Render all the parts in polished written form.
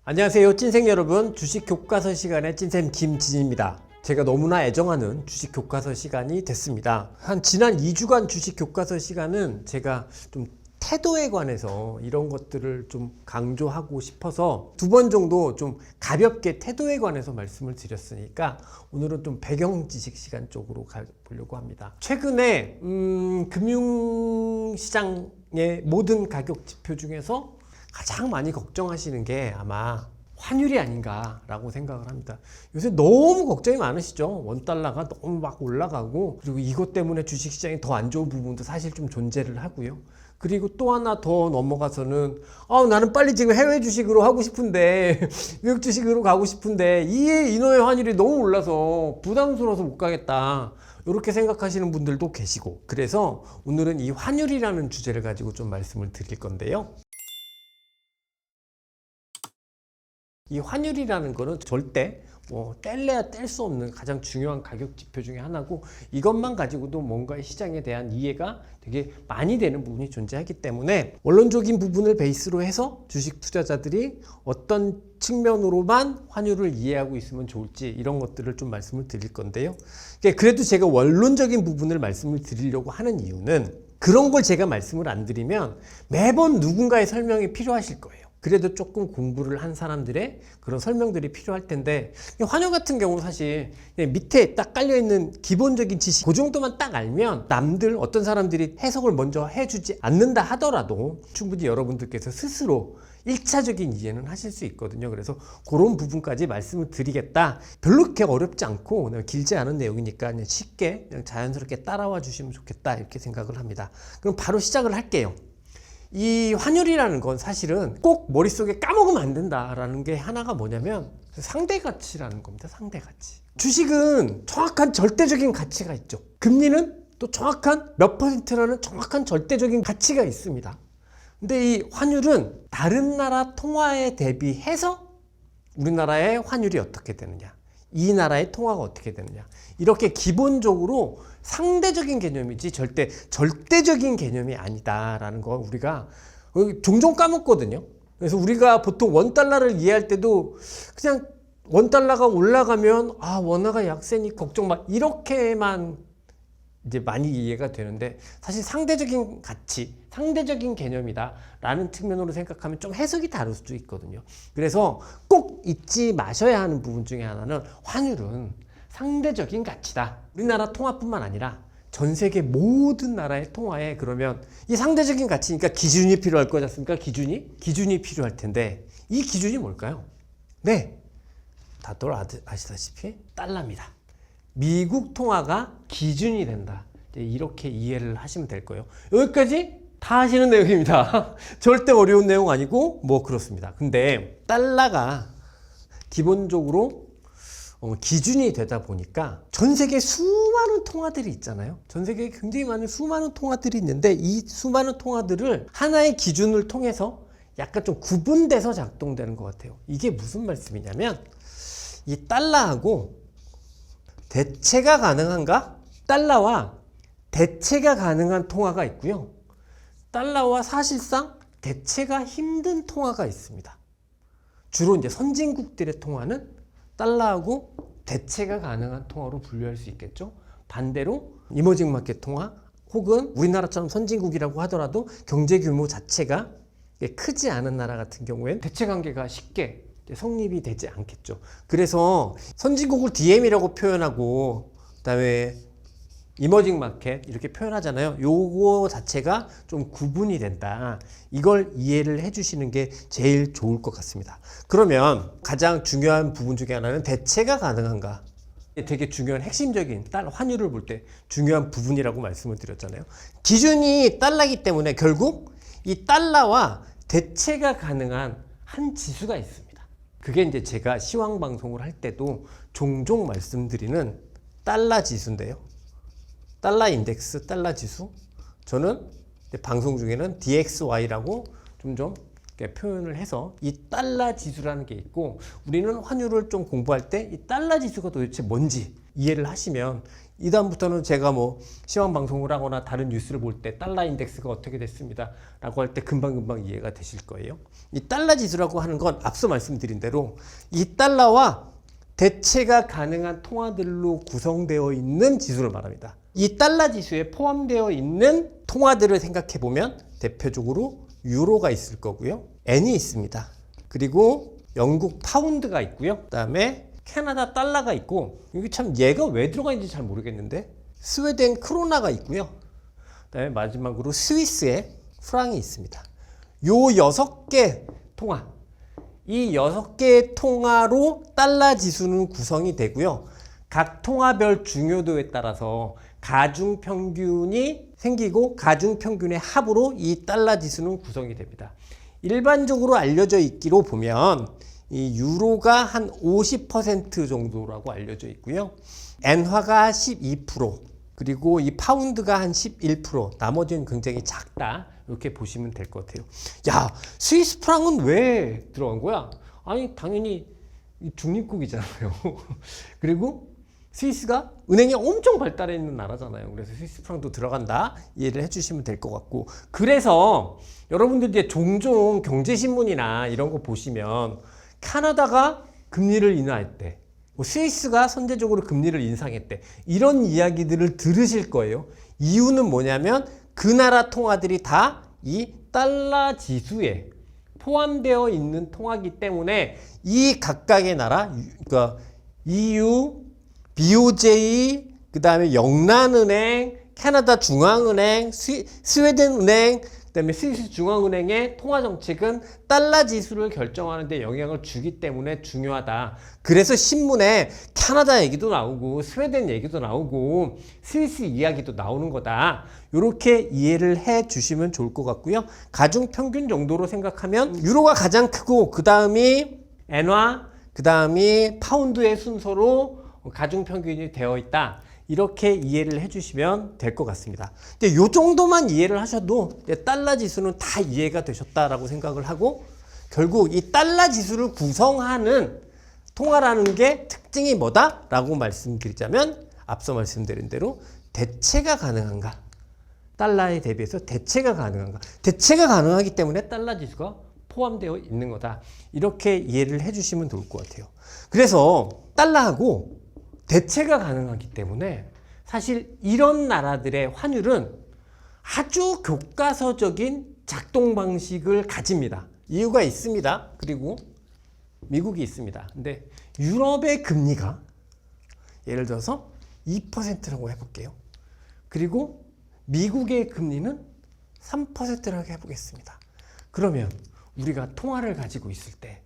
안녕하세요 찐생 여러분, 주식 교과서 시간의 찐쌤 김진입니다. 제가 너무나 애정하는 주식 교과서 시간이 됐습니다. 지난 2주간 주식 교과서 시간은 제가 좀 태도에 관해서 이런 것들을 좀 강조하고 싶어서 2번 정도 좀 가볍게 태도에 관해서 말씀을 드렸으니까 오늘은 좀 배경 지식 시간 쪽으로 가보려고 합니다. 최근에 금융시장의 모든 가격 지표 중에서 가장 많이 걱정하시는 게 아마 환율이 아닌가라고 생각을 합니다. 요새 너무 걱정이 많으시죠? 원달러가 너무 막 올라가고, 그리고 이것 때문에 주식시장이 더 안 좋은 부분도 사실 좀 존재를 하고요. 그리고 또 하나 더 넘어가서는 나는 빨리 지금 해외 주식으로 하고 싶은데 미국 주식으로 가고 싶은데 이놈의 환율이 너무 올라서 부담스러워서 못 가겠다, 이렇게 생각하시는 분들도 계시고, 그래서 오늘은 이 환율이라는 주제를 가지고 좀 말씀을 드릴 건데요. 이 환율이라는 거는 절대 뗄래야 뗄 수 없는 가장 중요한 가격 지표 중에 하나고, 이것만 가지고도 뭔가 시장에 대한 이해가 되게 많이 되는 부분이 존재하기 때문에 원론적인 부분을 베이스로 해서 주식 투자자들이 어떤 측면으로만 환율을 이해하고 있으면 좋을지, 이런 것들을 좀 말씀을 드릴 건데요. 그래도 제가 원론적인 부분을 말씀을 드리려고 하는 이유는, 그런 걸 제가 말씀을 안 드리면 매번 누군가의 설명이 필요하실 거예요. 그래도 조금 공부를 한 사람들의 그런 설명들이 필요할 텐데, 환율 같은 경우는 사실 밑에 딱 깔려있는 기본적인 지식, 그 정도만 딱 알면 남들 어떤 사람들이 해석을 먼저 해주지 않는다 하더라도 충분히 여러분들께서 스스로 1차적인 이해는 하실 수 있거든요. 그래서 그런 부분까지 말씀을 드리겠다. 별로 그렇게 어렵지 않고 길지 않은 내용이니까 그냥 쉽게 그냥 자연스럽게 따라와 주시면 좋겠다, 이렇게 생각을 합니다. 그럼 바로 시작을 할게요. 이 환율이라는 건 사실은 꼭 머릿속에 까먹으면 안 된다라는 게 하나가 뭐냐면 상대가치라는 겁니다. 상대가치. 주식은 정확한 절대적인 가치가 있죠. 금리는 또 정확한 몇 퍼센트라는 정확한 절대적인 가치가 있습니다. 근데 이 환율은 다른 나라 통화에 대비해서 우리나라의 환율이 어떻게 되느냐, 이 나라의 통화가 어떻게 되느냐, 이렇게 기본적으로 상대적인 개념이지 절대적인 개념이 아니다라는 거 우리가 종종 까먹거든요. 그래서 우리가 보통 원달러를 이해할 때도 그냥 원달러가 올라가면 원화가 약세니 걱정 마, 이렇게만 이제 많이 이해가 되는데, 사실 상대적인 가치, 상대적인 개념이다 라는 측면으로 생각하면 좀 해석이 다를 수도 있거든요. 그래서 꼭 잊지 마셔야 하는 부분 중에 하나는, 환율은 상대적인 가치다. 우리나라 통화뿐만 아니라 전 세계 모든 나라의 통화에 그러면 이 상대적인 가치니까 기준이 필요할 거지 않습니까? 기준이 필요할 텐데, 이 기준이 뭘까요? 네, 다들 아시다시피 달러입니다. 미국 통화가 기준이 된다, 이렇게 이해를 하시면 될 거예요. 여기까지 다 하시는 내용입니다. 절대 어려운 내용 아니고 그렇습니다. 근데 달러가 기본적으로 기준이 되다 보니까 전 세계 수많은 통화들이 있잖아요. 전 세계에 굉장히 많은 수많은 통화들이 있는데, 이 수많은 통화들을 하나의 기준을 통해서 약간 좀 구분돼서 작동되는 것 같아요. 이게 무슨 말씀이냐면, 이 달러하고 대체가 가능한가? 달러와 대체가 가능한 통화가 있고요. 달러와 사실상 대체가 힘든 통화가 있습니다. 주로 이제 선진국들의 통화는 달러하고 대체가 가능한 통화로 분류할 수 있겠죠. 반대로 이머징 마켓 통화, 혹은 우리나라처럼 선진국이라고 하더라도 경제 규모 자체가 크지 않은 나라 같은 경우에는 대체 관계가 쉽게 성립이 되지 않겠죠. 그래서 선진국을 DM이라고 표현하고, 그다음에 이머징 마켓 이렇게 표현하잖아요. 요거 자체가 좀 구분이 된다, 이걸 이해를 해주시는 게 제일 좋을 것 같습니다. 그러면 가장 중요한 부분 중에 하나는 대체가 가능한가, 되게 중요한 핵심적인 환율을 볼 때 중요한 부분이라고 말씀을 드렸잖아요. 기준이 달러이기 때문에 결국 이 달러와 대체가 가능한 한 지수가 있습니다. 그게 이제 제가 시황 방송을 할 때도 종종 말씀드리는 달러 지수인데요. 달러 인덱스, 달러 지수. 저는 방송 중에는 DXY라고 좀 표현을 해서 이 달러 지수라는 게 있고, 우리는 환율을 좀 공부할 때 이 달러 지수가 도대체 뭔지 이해를 하시면 이 다음부터는 제가 뭐 시황 방송을 하거나 다른 뉴스를 볼 때 달러 인덱스가 어떻게 됐습니다 라고 할 때 금방금방 이해가 되실 거예요. 이 달러 지수라고 하는 건 앞서 말씀드린 대로 이 달러와 대체가 가능한 통화들로 구성되어 있는 지수를 말합니다. 이 달러 지수에 포함되어 있는 통화들을 생각해 보면 대표적으로 유로가 있을 거고요. 엔이 있습니다. 그리고 영국 파운드가 있고요. 그 다음에 캐나다 달러가 있고, 이게 참 얘가 왜 들어가 있는지 잘 모르겠는데 스웨덴 크로나가 있고요. 그 다음에 마지막으로 스위스의 프랑이 있습니다. 요 6개 통화, 이 6개의 통화로 달러 지수는 구성이 되고요. 각 통화별 중요도에 따라서 가중평균이 생기고 가중평균의 합으로 이 달러 지수는 구성이 됩니다. 일반적으로 알려져 있기로 보면 이 유로가 한 50% 정도라고 알려져 있고요. 엔화가 12%, 그리고 이 파운드가 한 11%, 나머지는 굉장히 작다. 이렇게 보시면 될 것 같아요. 야, 스위스 프랑은 왜 들어간 거야? 아니, 당연히 중립국이잖아요. 그리고 스위스가 은행이 엄청 발달해 있는 나라잖아요. 그래서 스위스 프랑도 들어간다. 이해를 해주시면 될 것 같고. 그래서 여러분들 이제 종종 경제신문이나 이런 거 보시면 캐나다가 금리를 인하할 때, 스위스가 선제적으로 금리를 인상했대. 이런 이야기들을 들으실 거예요. 이유는 뭐냐면 그 나라 통화들이 다 이 달러 지수에 포함되어 있는 통화이기 때문에 이 각각의 나라, 그러니까 EU, BOJ, 그 다음에 영란은행, 캐나다 중앙은행, 스웨덴 은행, 그 다음에 스위스 중앙은행의 통화 정책은 달러 지수를 결정하는 데 영향을 주기 때문에 중요하다. 그래서 신문에 캐나다 얘기도 나오고 스웨덴 얘기도 나오고 스위스 이야기도 나오는 거다. 이렇게 이해를 해 주시면 좋을 것 같고요. 가중평균 정도로 생각하면 유로가 가장 크고 그 다음이 엔화, 그 다음이 파운드의 순서로 가중평균이 되어 있다. 이렇게 이해를 해주시면 될 것 같습니다. 근데 이 정도만 이해를 하셔도 달러 지수는 다 이해가 되셨다라고 생각을 하고, 결국 이 달러 지수를 구성하는 통화라는 게 특징이 뭐다라고 말씀드리자면 앞서 말씀드린 대로 대체가 가능한가, 달러에 대비해서 대체가 가능한가, 대체가 가능하기 때문에 달러 지수가 포함되어 있는 거다. 이렇게 이해를 해주시면 좋을 것 같아요. 그래서 달러하고 대체가 가능하기 때문에 사실 이런 나라들의 환율은 아주 교과서적인 작동 방식을 가집니다. 이유가 있습니다. 그리고 미국이 있습니다. 근데 유럽의 금리가 예를 들어서 2%라고 해볼게요. 그리고 미국의 금리는 3%라고 해보겠습니다. 그러면 우리가 통화를 가지고 있을 때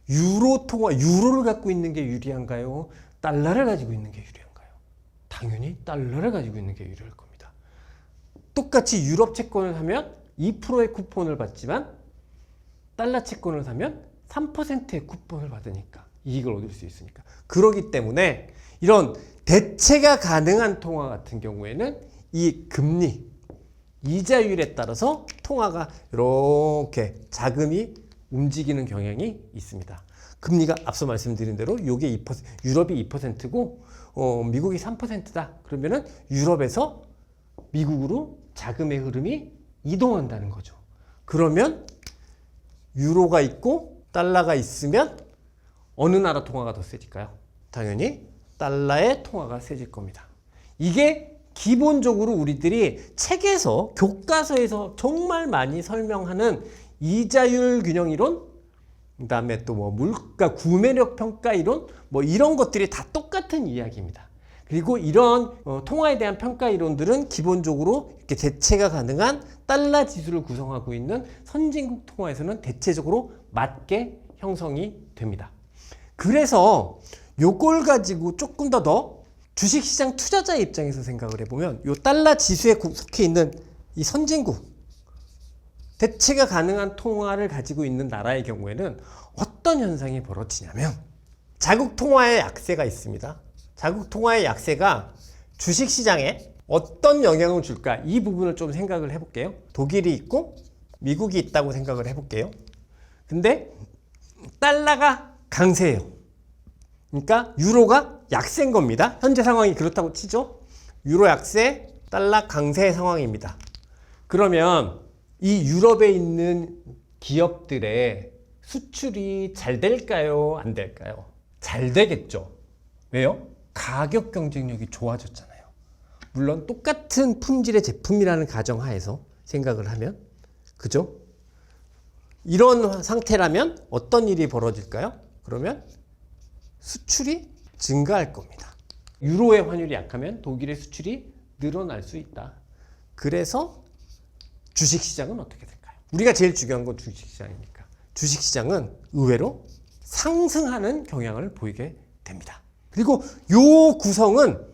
유로 통화, 유로를 갖고 있는 게 유리한가요? 달러를 가지고 있는 게 유리한가요? 당연히 달러를 가지고 있는 게 유리할 겁니다. 똑같이 유럽 채권을 사면 2%의 쿠폰을 받지만 달러 채권을 사면 3%의 쿠폰을 받으니까 이익을 얻을 수 있으니까. 그렇기 때문에 이런 대체가 가능한 통화 같은 경우에는 이 금리, 이자율에 따라서 통화가 이렇게 자금이 움직이는 경향이 있습니다. 금리가 앞서 말씀드린 대로 요게 2%, 유럽이 2%고 미국이 3%다. 그러면은 유럽에서 미국으로 자금의 흐름이 이동한다는 거죠. 그러면 유로가 있고 달러가 있으면 어느 나라 통화가 더 세질까요? 당연히 달러의 통화가 세질 겁니다. 이게 기본적으로 우리들이 책에서, 교과서에서 정말 많이 설명하는 이자율 균형 이론, 그 다음에 또 뭐 물가 구매력 평가 이론, 뭐 이런 것들이 다 똑같은 이야기입니다. 그리고 이런 통화에 대한 평가 이론들은 기본적으로 이렇게 대체가 가능한 달러 지수를 구성하고 있는 선진국 통화에서는 대체적으로 맞게 형성이 됩니다. 그래서 요걸 가지고 조금 더 주식시장 투자자 입장에서 생각을 해보면 요 달러 지수에 속해 있는 이 선진국, 대체가 가능한 통화를 가지고 있는 나라의 경우에는 어떤 현상이 벌어지냐면 자국 통화의 약세가 있습니다. 자국 통화의 약세가 주식시장에 어떤 영향을 줄까? 이 부분을 좀 생각을 해볼게요. 독일이 있고 미국이 있다고 생각을 해볼게요. 근데 달러가 강세예요. 그러니까 유로가 약세인 겁니다. 현재 상황이 그렇다고 치죠. 유로 약세, 달러 강세 상황입니다. 그러면 이 유럽에 있는 기업들의 수출이 잘 될까요? 안 될까요? 잘 되겠죠. 왜요? 가격 경쟁력이 좋아졌잖아요. 물론 똑같은 품질의 제품이라는 가정하에서 생각을 하면, 그죠? 이런 상태라면 어떤 일이 벌어질까요? 그러면 수출이 증가할 겁니다. 유로의 환율이 약하면 독일의 수출이 늘어날 수 있다. 그래서 주식시장은 어떻게 될까요? 우리가 제일 중요한 건 주식시장이니까. 주식시장은 의외로 상승하는 경향을 보이게 됩니다. 그리고 요 구성은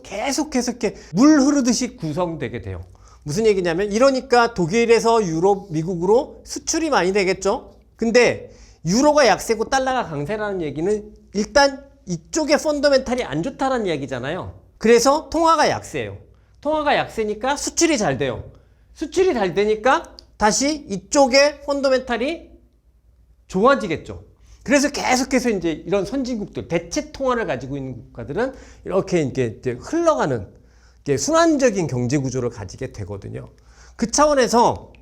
계속해서 이렇게 물 흐르듯이 구성되게 돼요. 무슨 얘기냐면, 이러니까 독일에서 유럽, 미국으로 수출이 많이 되겠죠? 근데 유로가 약세고 달러가 강세라는 얘기는 일단 이쪽의 펀더멘탈이 안 좋다는 이야기잖아요. 그래서 통화가 약세예요. 통화가 약세니까 수출이 잘 돼요. 수출이 잘 되니까 다시 이쪽의 펀더멘탈이 좋아지겠죠. 그래서 계속해서 이제 이런 선진국들, 대체 통화를 가지고 있는 국가들은 이렇게 이제 흘러가는 순환적인 경제 구조를 가지게 되거든요. 그 차원에서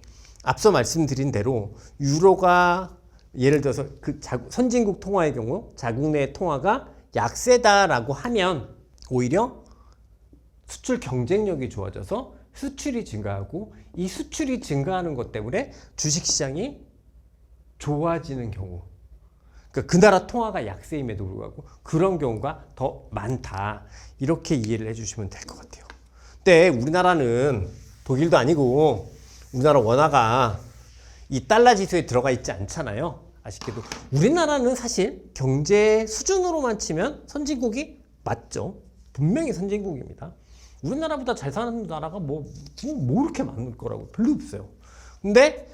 앞서 말씀드린 대로 유로가 예를 들어서 그 선진국 통화의 경우 자국 내 통화가 약세다라고 하면 오히려 수출 경쟁력이 좋아져서 수출이 증가하고, 이 수출이 증가하는 것 때문에 주식시장이 좋아지는 경우, 그러니까 그 나라 통화가 약세임에도 불구하고 그런 경우가 더 많다. 이렇게 이해를 해주시면 될 것 같아요. 근데 우리나라는 독일도 아니고 우리나라 원화가 이 달러 지수에 들어가 있지 않잖아요. 아쉽게도 우리나라는 사실 경제 수준으로만 치면 선진국이 맞죠. 분명히 선진국입니다. 우리나라보다 잘 사는 나라가 뭐 이렇게 많을 거라고 별로 없어요. 근데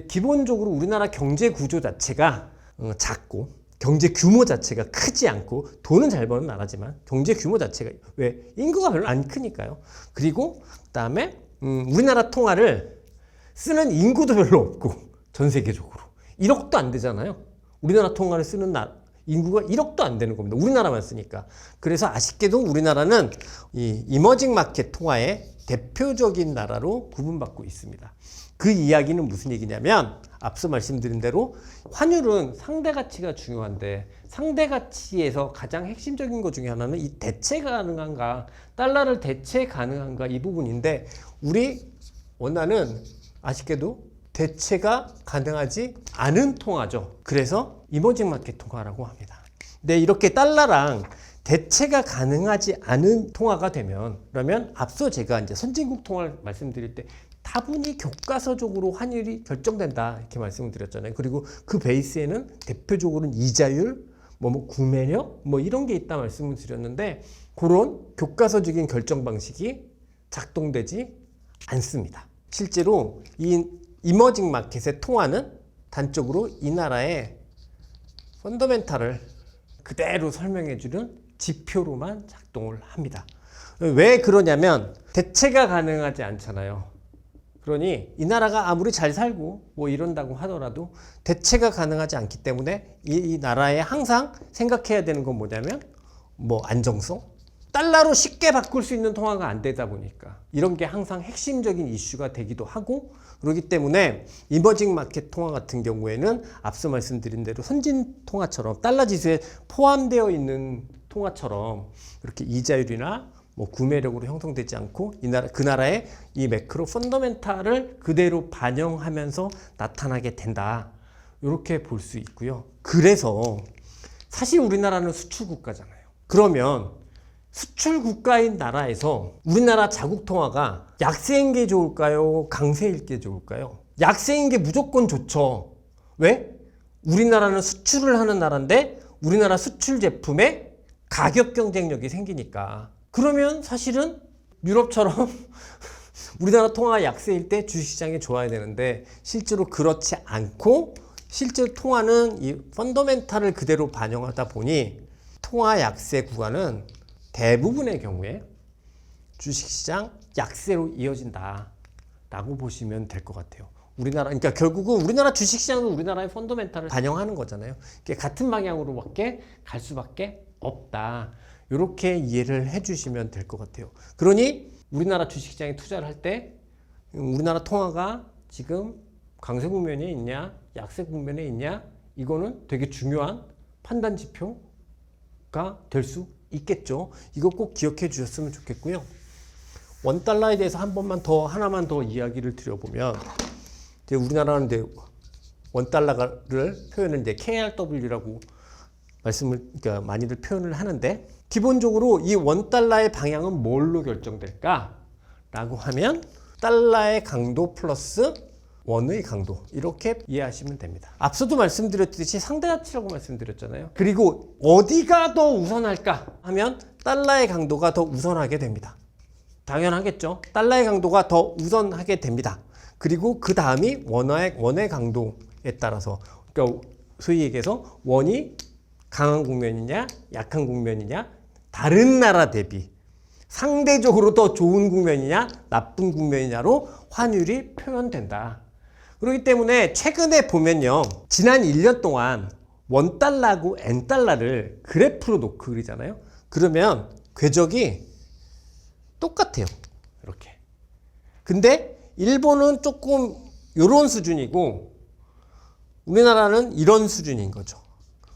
기본적으로 우리나라 경제 구조 자체가 작고, 경제 규모 자체가 크지 않고, 돈은 잘 버는 나라지만 경제 규모 자체가, 왜? 인구가 별로 안 크니까요. 그리고 그다음에 우리나라 통화를 쓰는 인구도 별로 없고, 전 세계적으로 1억도 안 되잖아요. 우리나라 통화를 쓰는 인구가 1억도 안 되는 겁니다. 우리나라만 쓰니까. 그래서 아쉽게도 우리나라는 이 이머징 마켓 통화의 대표적인 나라로 구분받고 있습니다. 그 이야기는 무슨 얘기냐면, 앞서 말씀드린 대로 환율은 상대 가치가 중요한데, 상대 가치에서 가장 핵심적인 것 중에 하나는 이 대체 가능한가, 달러를 대체 가능한가, 이 부분인데, 우리 원화는 아쉽게도 대체가 가능하지 않은 통화죠. 그래서 이머징 마켓 통화라고 합니다. 근데 이렇게 달러랑 대체가 가능하지 않은 통화가 되면, 그러면 앞서 제가 이제 선진국 통화를 말씀드릴 때 다분히 교과서적으로 환율이 결정된다 이렇게 말씀을 드렸잖아요. 그리고 그 베이스에는 대표적으로는 이자율, 구매력 이런 게 있다 말씀을 드렸는데, 그런 교과서적인 결정 방식이 작동되지 않습니다. 실제로 이 이머징 마켓의 통화는 단적으로 이 나라의 펀더멘탈을 그대로 설명해주는 지표로만 작동을 합니다. 왜 그러냐면 대체가 가능하지 않잖아요. 그러니 이 나라가 아무리 잘 살고 이런다고 하더라도 대체가 가능하지 않기 때문에 이 나라에 항상 생각해야 되는 건 뭐냐면 안정성? 달러로 쉽게 바꿀 수 있는 통화가 안 되다 보니까 이런 게 항상 핵심적인 이슈가 되기도 하고, 그렇기 때문에 이머징 마켓 통화 같은 경우에는 앞서 말씀드린 대로 선진 통화처럼 달러 지수에 포함되어 있는 통화처럼 그렇게 이자율이나 구매력으로 형성되지 않고 그 나라의 이 매크로 펀더멘탈을 그대로 반영하면서 나타나게 된다. 이렇게 볼 수 있고요. 그래서 사실 우리나라는 수출 국가잖아요. 그러면 수출 국가인 나라에서 우리나라 자국 통화가 약세인 게 좋을까요? 강세일 게 좋을까요? 약세인 게 무조건 좋죠. 왜? 우리나라는 수출을 하는 나라인데 우리나라 수출 제품에 가격 경쟁력이 생기니까. 그러면 사실은 유럽처럼 우리나라 통화가 약세일 때 주식시장이 좋아야 되는데, 실제로 그렇지 않고 실제 통화는 이 펀더멘탈을 그대로 반영하다 보니 통화 약세 구간은 대부분의 경우에 주식시장 약세로 이어진다 라고 보시면 될 것 같아요. 그러니까 결국은 우리나라 주식시장은 우리나라의 펀더멘탈을 반영하는 거잖아요. 같은 방향으로밖에 갈 수밖에 없다. 이렇게 이해를 해주시면 될 것 같아요. 그러니 우리나라 주식시장에 투자를 할 때 우리나라 통화가 지금 강세 국면에 있냐 약세 국면에 있냐 이거는 되게 중요한 판단 지표가 될 수 있겠죠. 이거 꼭 기억해 주셨으면 좋겠고요. 원달러에 대해서 하나만 더 이야기를 드려보면 이제 우리나라는 이제 원달러를 표현을 이제 KRW라고 그러니까 많이들 표현을 하는데 기본적으로 이 원달러의 방향은 뭘로 결정될까? 라고 하면 달러의 강도 플러스 원의 강도 이렇게 이해하시면 됩니다. 앞서도 말씀드렸듯이 상대가치라고 말씀드렸잖아요. 그리고 어디가 더 우선할까 하면 달러의 강도가 더 우선하게 됩니다. 당연하겠죠. 달러의 강도가 더 우선하게 됩니다. 그리고 그 다음이 원의 강도에 따라서 그러니까 소위 얘기해서 원이 강한 국면이냐 약한 국면이냐 다른 나라 대비 상대적으로 더 좋은 국면이냐 나쁜 국면이냐로 환율이 표현된다. 그렇기 때문에 최근에 보면요. 지난 1년 동안 원달러하고 N달러를 그래프로 놓고 그리잖아요. 그러면 궤적이 똑같아요. 이렇게. 근데 일본은 조금 이런 수준이고 우리나라는 이런 수준인 거죠.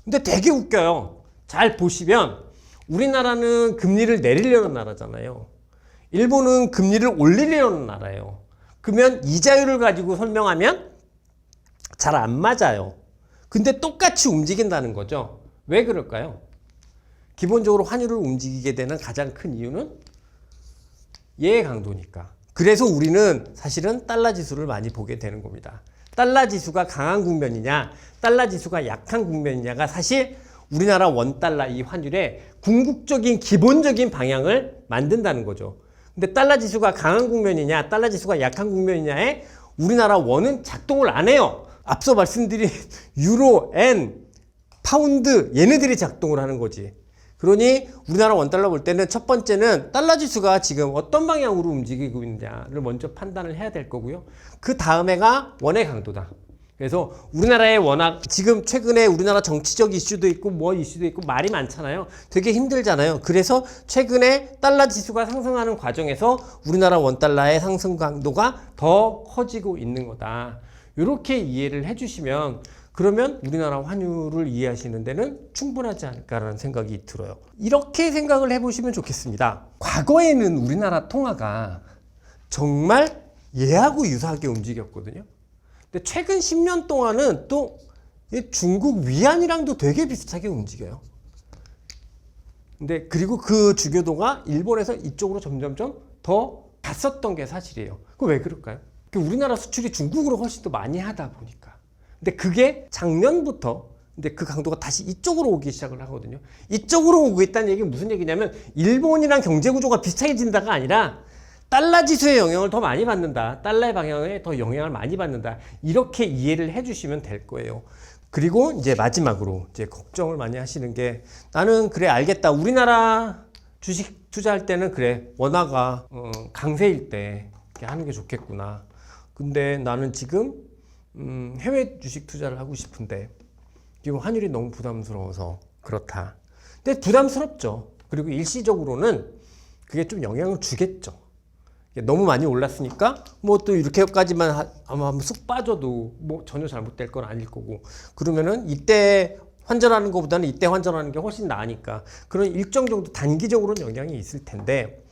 근데 되게 웃겨요. 잘 보시면 우리나라는 금리를 내리려는 나라잖아요. 일본은 금리를 올리려는 나라예요. 그러면 이자율을 가지고 설명하면 잘 안 맞아요. 근데 똑같이 움직인다는 거죠. 왜 그럴까요? 기본적으로 환율을 움직이게 되는 가장 큰 이유는 얘의 강도니까. 그래서 우리는 사실은 달러 지수를 많이 보게 되는 겁니다. 달러 지수가 강한 국면이냐 달러 지수가 약한 국면이냐가 사실 우리나라 원달러 이 환율의 궁극적인 기본적인 방향을 만든다는 거죠. 근데 달러 지수가 강한 국면이냐 달러 지수가 약한 국면이냐에 우리나라 원은 작동을 안 해요. 앞서 말씀드린 유로, 엔, 파운드 얘네들이 작동을 하는 거지. 그러니 우리나라 원달러 볼 때는 첫 번째는 달러 지수가 지금 어떤 방향으로 움직이고 있느냐를 먼저 판단을 해야 될 거고요. 그 다음에가 원의 강도다. 그래서 우리나라의 워낙 지금 최근에 우리나라 정치적 이슈도 있고 뭐 이슈도 있고 말이 많잖아요. 되게 힘들잖아요. 그래서 최근에 달러 지수가 상승하는 과정에서 우리나라 원달러의 상승 강도가 더 커지고 있는 거다. 이렇게 이해를 해주시면 그러면 우리나라 환율을 이해하시는 데는 충분하지 않을까라는 생각이 들어요. 이렇게 생각을 해보시면 좋겠습니다. 과거에는 우리나라 통화가 정말 얘하고 유사하게 움직였거든요. 근데 최근 10년 동안은 또 중국 위안이랑도 되게 비슷하게 움직여요. 근데 그리고 그 주교도가 일본에서 이쪽으로 점점점 더 갔었던 게 사실이에요. 그거 왜 그럴까요? 우리나라 수출이 중국으로 훨씬 더 많이 하다 보니까. 근데 그게 작년부터 근데 그 강도가 다시 이쪽으로 오기 시작을 하거든요. 이쪽으로 오고 있다는 얘기는 무슨 얘기냐면 일본이랑 경제 구조가 비슷해진다가 아니라 달러 지수의 영향을 더 많이 받는다. 달러의 방향에 더 영향을 많이 받는다. 이렇게 이해를 해주시면 될 거예요. 그리고 이제 마지막으로 이제 걱정을 많이 하시는 게 나는 그래 알겠다. 우리나라 주식 투자할 때는 그래 원화가 강세일 때 이렇게 하는 게 좋겠구나. 근데 나는 지금 해외 주식 투자를 하고 싶은데 지금 환율이 너무 부담스러워서 그렇다. 근데 부담스럽죠. 그리고 일시적으로는 그게 좀 영향을 주겠죠. 너무 많이 올랐으니까 뭐 또 이렇게까지만 아마 쑥 빠져도 뭐 전혀 잘못될 건 아닐 거고 그러면은 이때 환전하는 것보다는 이때 환전하는 게 훨씬 나으니까 그런 일정 정도 단기적으로는 영향이 있을 텐데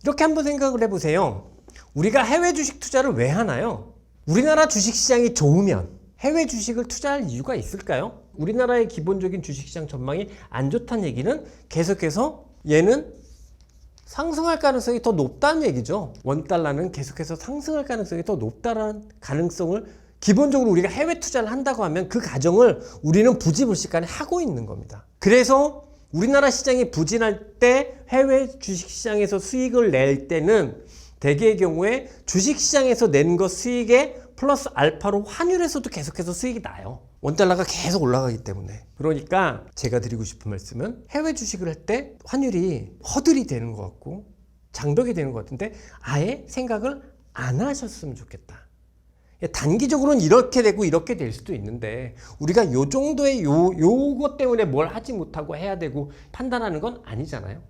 이렇게 한번 생각을 해보세요. 우리가 해외 주식 투자를 왜 하나요? 우리나라 주식시장이 좋으면 해외 주식을 투자할 이유가 있을까요? 우리나라의 기본적인 주식시장 전망이 안 좋다는 얘기는 계속해서 얘는 상승할 가능성이 더 높다는 얘기죠. 원달러는 계속해서 상승할 가능성이 더 높다는 가능성을 기본적으로 우리가 해외 투자를 한다고 하면 그 가정을 우리는 부지불식간에 하고 있는 겁니다. 그래서 우리나라 시장이 부진할 때 해외 주식시장에서 수익을 낼 때는 대개의 경우에 주식시장에서 낸 것 수익에 플러스 알파로 환율에서도 계속해서 수익이 나요. 원달러가 계속 올라가기 때문에. 그러니까 제가 드리고 싶은 말씀은 해외 주식을 할 때 환율이 허들이 되는 것 같고 장벽이 되는 것 같은데 아예 생각을 안 하셨으면 좋겠다. 단기적으로는 이렇게 되고 이렇게 될 수도 있는데 우리가 요 정도의 요것 때문에 뭘 하지 못하고 해야 되고 판단하는 건 아니잖아요.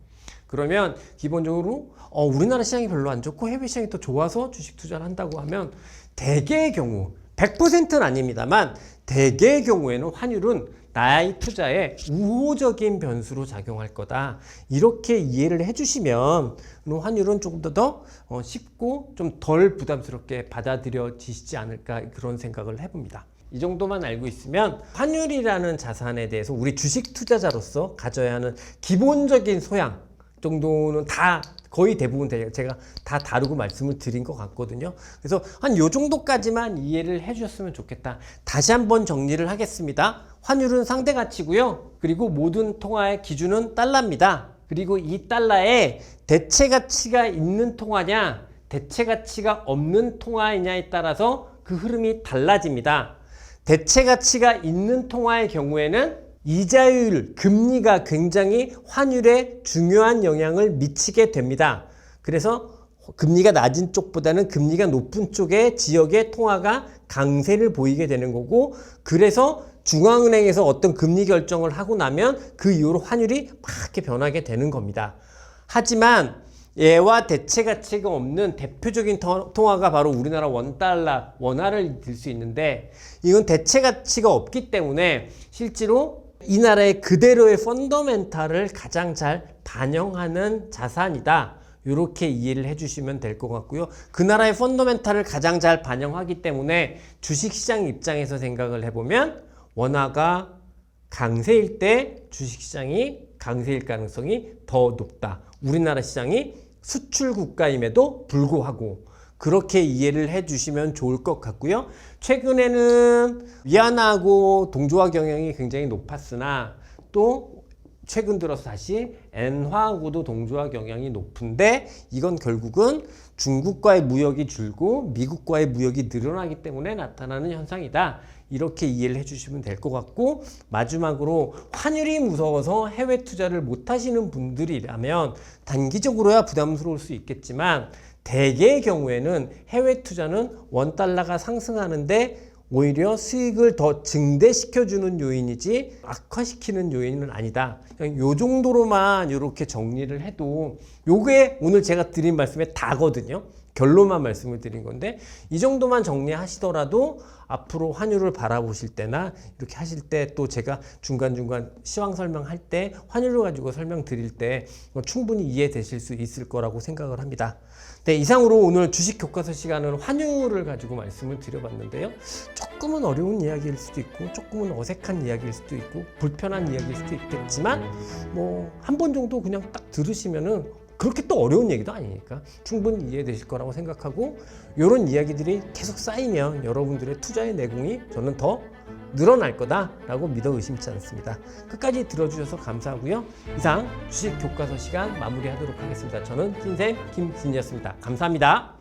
그러면 기본적으로 우리나라 시장이 별로 안 좋고 해외 시장이 더 좋아서 주식 투자를 한다고 하면 대개의 경우 100%는 아닙니다만 대개의 경우에는 환율은 나의 투자에 우호적인 변수로 작용할 거다. 이렇게 이해를 해주시면 환율은 조금 더 쉽고 좀 덜 부담스럽게 받아들여지시지 않을까 그런 생각을 해봅니다. 이 정도만 알고 있으면 환율이라는 자산에 대해서 우리 주식 투자자로서 가져야 하는 기본적인 소양 정도는 다 거의 대부분 제가 다 다루고 말씀을 드린 것 같거든요. 그래서 한 요 정도까지만 이해를 해주셨으면 좋겠다. 다시 한번 정리를 하겠습니다. 환율은 상대 가치고요. 그리고 모든 통화의 기준은 달러입니다. 그리고 이 달러에 대체 가치가 있는 통화냐, 대체 가치가 없는 통화이냐에 따라서 그 흐름이 달라집니다. 대체 가치가 있는 통화의 경우에는 이자율, 금리가 굉장히 환율에 중요한 영향을 미치게 됩니다. 그래서 금리가 낮은 쪽보다는 금리가 높은 쪽의 지역의 통화가 강세를 보이게 되는 거고, 그래서 중앙은행에서 어떤 금리 결정을 하고 나면 그 이후로 환율이 막 이렇게 변하게 되는 겁니다. 하지만 얘와 대체 가치가 없는 대표적인 통화가 바로 우리나라 원달러, 원화를 들 수 있는데, 이건 대체 가치가 없기 때문에 실제로 이 나라의 그대로의 펀더멘탈을 가장 잘 반영하는 자산이다. 이렇게 이해를 해주시면 될 것 같고요. 그 나라의 펀더멘탈을 가장 잘 반영하기 때문에 주식시장 입장에서 생각을 해보면 원화가 강세일 때 주식시장이 강세일 가능성이 더 높다. 우리나라 시장이 수출 국가임에도 불구하고 그렇게 이해를 해주시면 좋을 것 같고요. 최근에는 위안화하고 동조화 경향이 굉장히 높았으나 또 최근 들어서 다시 엔화하고도 동조화 경향이 높은데, 이건 결국은 중국과의 무역이 줄고 미국과의 무역이 늘어나기 때문에 나타나는 현상이다. 이렇게 이해를 해주시면 될 것 같고, 마지막으로 환율이 무서워서 해외 투자를 못 하시는 분들이라면 단기적으로야 부담스러울 수 있겠지만 대개의 경우에는 해외 투자는 원달러가 상승하는데 오히려 수익을 더 증대시켜주는 요인이지 악화시키는 요인은 아니다. 그냥 요 정도로만 이렇게 정리를 해도 요게 오늘 제가 드린 말씀의 다거든요. 결론만 말씀을 드린 건데, 이 정도만 정리하시더라도 앞으로 환율을 바라보실 때나 이렇게 하실 때, 또 제가 중간중간 시황 설명할 때 환율을 가지고 설명드릴 때 충분히 이해되실 수 있을 거라고 생각을 합니다. 네, 이상으로 오늘 주식 교과서 시간은 환율을 가지고 말씀을 드려봤는데요. 조금은 어려운 이야기일 수도 있고 조금은 어색한 이야기일 수도 있고 불편한 이야기일 수도 있겠지만 뭐 한 번 정도 그냥 딱 들으시면은 그렇게 또 어려운 얘기도 아니니까 충분히 이해되실 거라고 생각하고, 이런 이야기들이 계속 쌓이면 여러분들의 투자의 내공이 저는 더 늘어날 거다라고 믿어 의심치 않습니다. 끝까지 들어주셔서 감사하고요. 이상 주식 교과서 시간 마무리하도록 하겠습니다. 저는 신쌤 김진이었습니다. 감사합니다.